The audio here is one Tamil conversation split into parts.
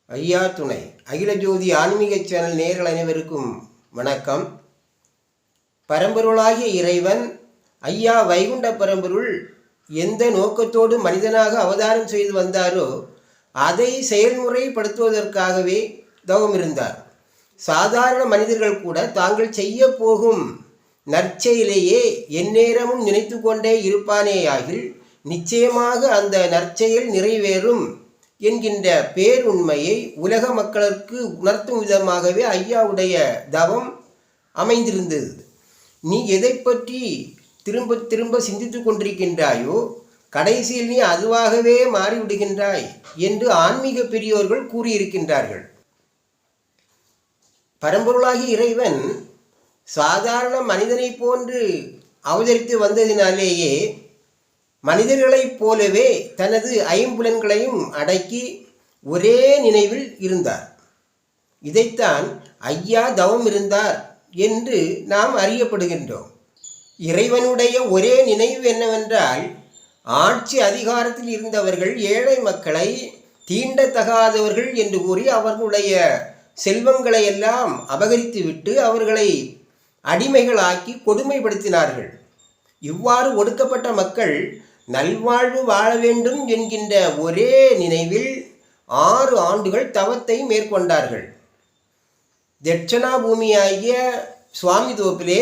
ஐயா துணை அகில ஜோதி ஆன்மீக சேனல் நேயர்கள் அனைவருக்கும் வணக்கம். பரம்பொருளாகிய இறைவன் ஐயா வைகுண்ட பரம்பொருள் எந்த நோக்கத்தோடு மனிதனாக அவதாரம் செய்து வந்தாரோ அதை செயல்முறைப்படுத்துவதற்காகவே தவம் இருந்தார். சாதாரண மனிதர்கள் கூட தாங்கள் செய்ய போகும் நற்செயலையே எந்நேரமும் நினைத்து கொண்டே இருப்பானேயாகில் நிச்சயமாக அந்த நற்செயல் நிறைவேறும் என்கின்ற பேருண்மையை உலக மக்களுக்கு உணர்த்தும் விதமாகவே ஐயாவுடைய தவம் அமைந்திருந்தது. நீ எதை பற்றி திரும்ப திரும்ப சிந்தித்து கொண்டிருக்கின்றாயோ கடைசியில் நீ அதுவாகவே மாறிவிடுகின்றாய் என்று ஆன்மீக பெரியோர்கள் கூறியிருக்கின்றார்கள். பரம்பொருளாகி இறைவன் சாதாரண மனிதனை போன்று அவதரித்து வந்ததினாலேயே மனிதர்களைப் போலவே தனது ஐம்புலன்களையும் அடக்கி ஒரே நினைவில் இருந்தார். இதைத்தான் ஐயா தவம் இருந்தார் என்று நாம் அறியப்படுகின்றோம். இறைவனுடைய ஒரே நினைவு என்னவென்றால், ஆட்சி அதிகாரத்தில் இருந்தவர்கள் ஏழை மக்களை தீண்டத்தகாதவர்கள் என்று கூறி அவர்களுடைய செல்வங்களை எல்லாம் அபகரித்துவிட்டு அவர்களை அடிமைகளாக்கி கொடுமைப்படுத்தினார்கள். இவ்வாறு ஒடுக்கப்பட்ட மக்கள் நல்வாழ்வு வாழ வேண்டும் என்கின்ற ஒரே நினைவில் 6 ஆண்டுகள் தவத்தை மேற்கொண்டார்கள். தட்சணா பூமியாகிய சுவாமி தோப்பிலே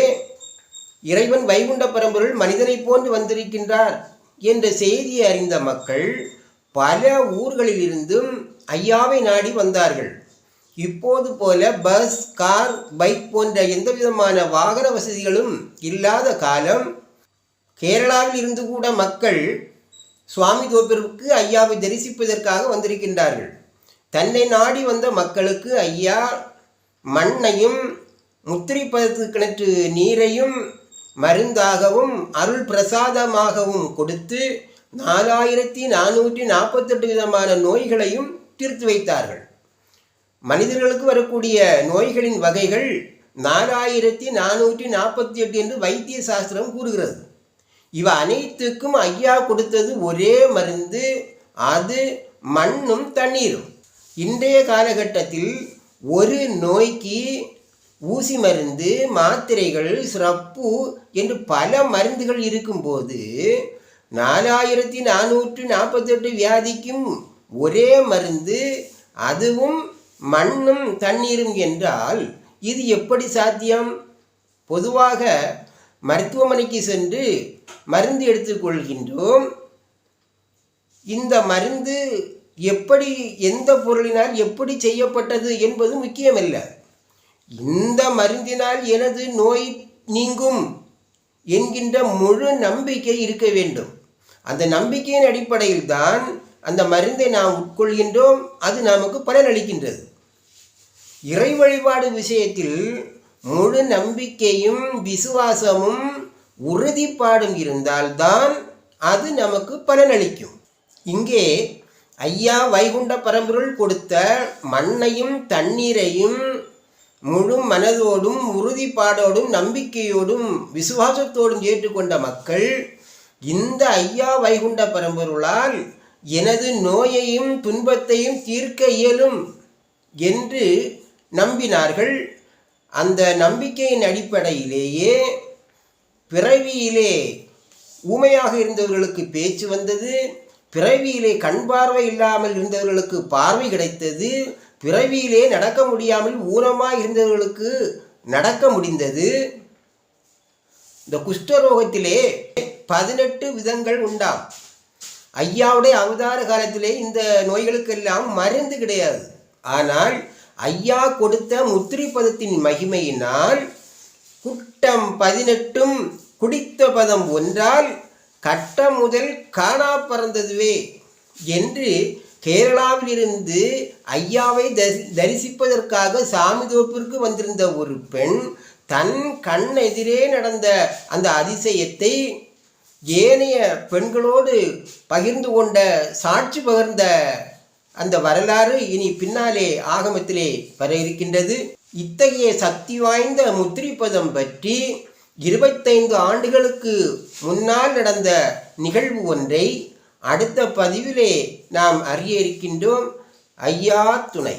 இறைவன் வைகுண்ட பரம்பொருள் மனிதனை போன்று வந்திருக்கின்றார் என்ற செய்தியை அறிந்த மக்கள் பல ஊர்களிலிருந்தும் ஐயாவை நாடி வந்தார்கள். இப்போது போல பஸ், கார், பைக் போன்ற எந்த விதமான வாகன வசதிகளும் இல்லாத காலம் கேரளாவில் இருந்து கூட மக்கள் சுவாமி தோப்பிற்கு ஐயாவை தரிசிப்பதற்காக வந்திருக்கின்றார்கள். தன்னை நாடி வந்த மக்களுக்கு ஐயா மண்ணையும் முத்திரை பதத்து கிணற்று நீரையும் மருந்தாகவும் அருள் பிரசாதமாகவும் கொடுத்து 4448 விதமான நோய்களையும் தீர்த்து வைத்தார்கள். மனிதர்களுக்கு வரக்கூடிய நோய்களின் வகைகள் 4448 என்று வைத்திய சாஸ்திரம் கூறுகிறது. இவ அனைத்துக்கும் ஐயா கொடுத்தது ஒரே மருந்து, அது மண்ணும் தண்ணீரும். இன்றைய காலகட்டத்தில் ஒரு நோய்க்கு ஊசி மருந்து, மாத்திரைகள், சிறப்பு என்று பல மருந்துகள் இருக்கும்போது 4448 வியாதிக்கும் ஒரே மருந்து, அதுவும் மண்ணும் தண்ணீரும் என்றால் இது எப்படி சாத்தியம்? பொதுவாக மருத்துவமனைக்கு சென்று மருந்து எடுத்துக்கொள்கின்றோம். இந்த மருந்து எப்படி, எந்த பொருளினால் எப்படி செய்யப்பட்டது என்பது முக்கியமல்ல. இந்த மருந்தினால் எனது நோய் நீங்கும் என்கின்ற முழு நம்பிக்கை இருக்க வேண்டும். அந்த நம்பிக்கையின் அடிப்படையில் தான் அந்த மருந்தை நாம் உட்கொள்கின்றோம், அது நமக்கு பலனளிக்கின்றது. இறை வழிபாடு விஷயத்தில் முழு நம்பிக்கையும் விசுவாசமும் உறுதிப்பாடும் இருந்தால்தான் அது நமக்கு பலனளிக்கும். இங்கே ஐயா வைகுண்ட பரம்பொருள் கொடுத்த மண்ணையும் தண்ணீரையும் முழு மனதோடும் உறுதிப்பாடோடும் நம்பிக்கையோடும் விசுவாசத்தோடும் ஏற்றுக்கொண்ட மக்கள் இந்த ஐயா வைகுண்ட பரம்பொருளால் எனது நோயையும் துன்பத்தையும் தீர்க்க இயலும் என்று நம்பினார்கள். அந்த நம்பிக்கையின் அடிப்படையிலேயே பிறவியிலே ஊமையாக இருந்தவர்களுக்கு பேச்சு வந்தது, பிறவியிலே கண் பார்வை இல்லாமல் இருந்தவர்களுக்கு பார்வை கிடைத்தது, பிறவியிலே நடக்க முடியாமல் ஊனமாக இருந்தவர்களுக்கு நடக்க முடிந்தது. இந்த குஷ்டரோகத்திலே 18 விதங்கள் உண்டாம். ஐயாவுடைய அவதார காலத்திலே இந்த நோய்களுக்கெல்லாம் மருந்து கிடையாது. ஆனால் ஐயா கொடுத்த முத்திரை பதத்தின் மகிமையினால் குட்டம் 18 குடித்த பதம் ஒன்றால் கட்டம் முதல் காணா பறந்ததுவே என்று கேரளாவிலிருந்து ஐயாவை தரிசிப்பதற்காக சாமி தோப்பிற்கு வந்திருந்த ஒரு பெண் தன் கண் எதிரே நடந்த அந்த அதிசயத்தை ஏனைய பெண்களோடு பகிர்ந்து கொண்ட, சாட்சி பகிர்ந்த அந்த வரலாறு இனி பின்னாலே ஆகமத்திலே வர இருக்கின்றது. இத்தகைய சக்தி வாய்ந்த முத்திரை பதம் பற்றி 25 ஆண்டுகளுக்கு முன்னால் நடந்த நிகழ்வு ஒன்றை அடுத்த பதிவிலே நாம் அறிய இருக்கின்றோம். ஐயா துணை.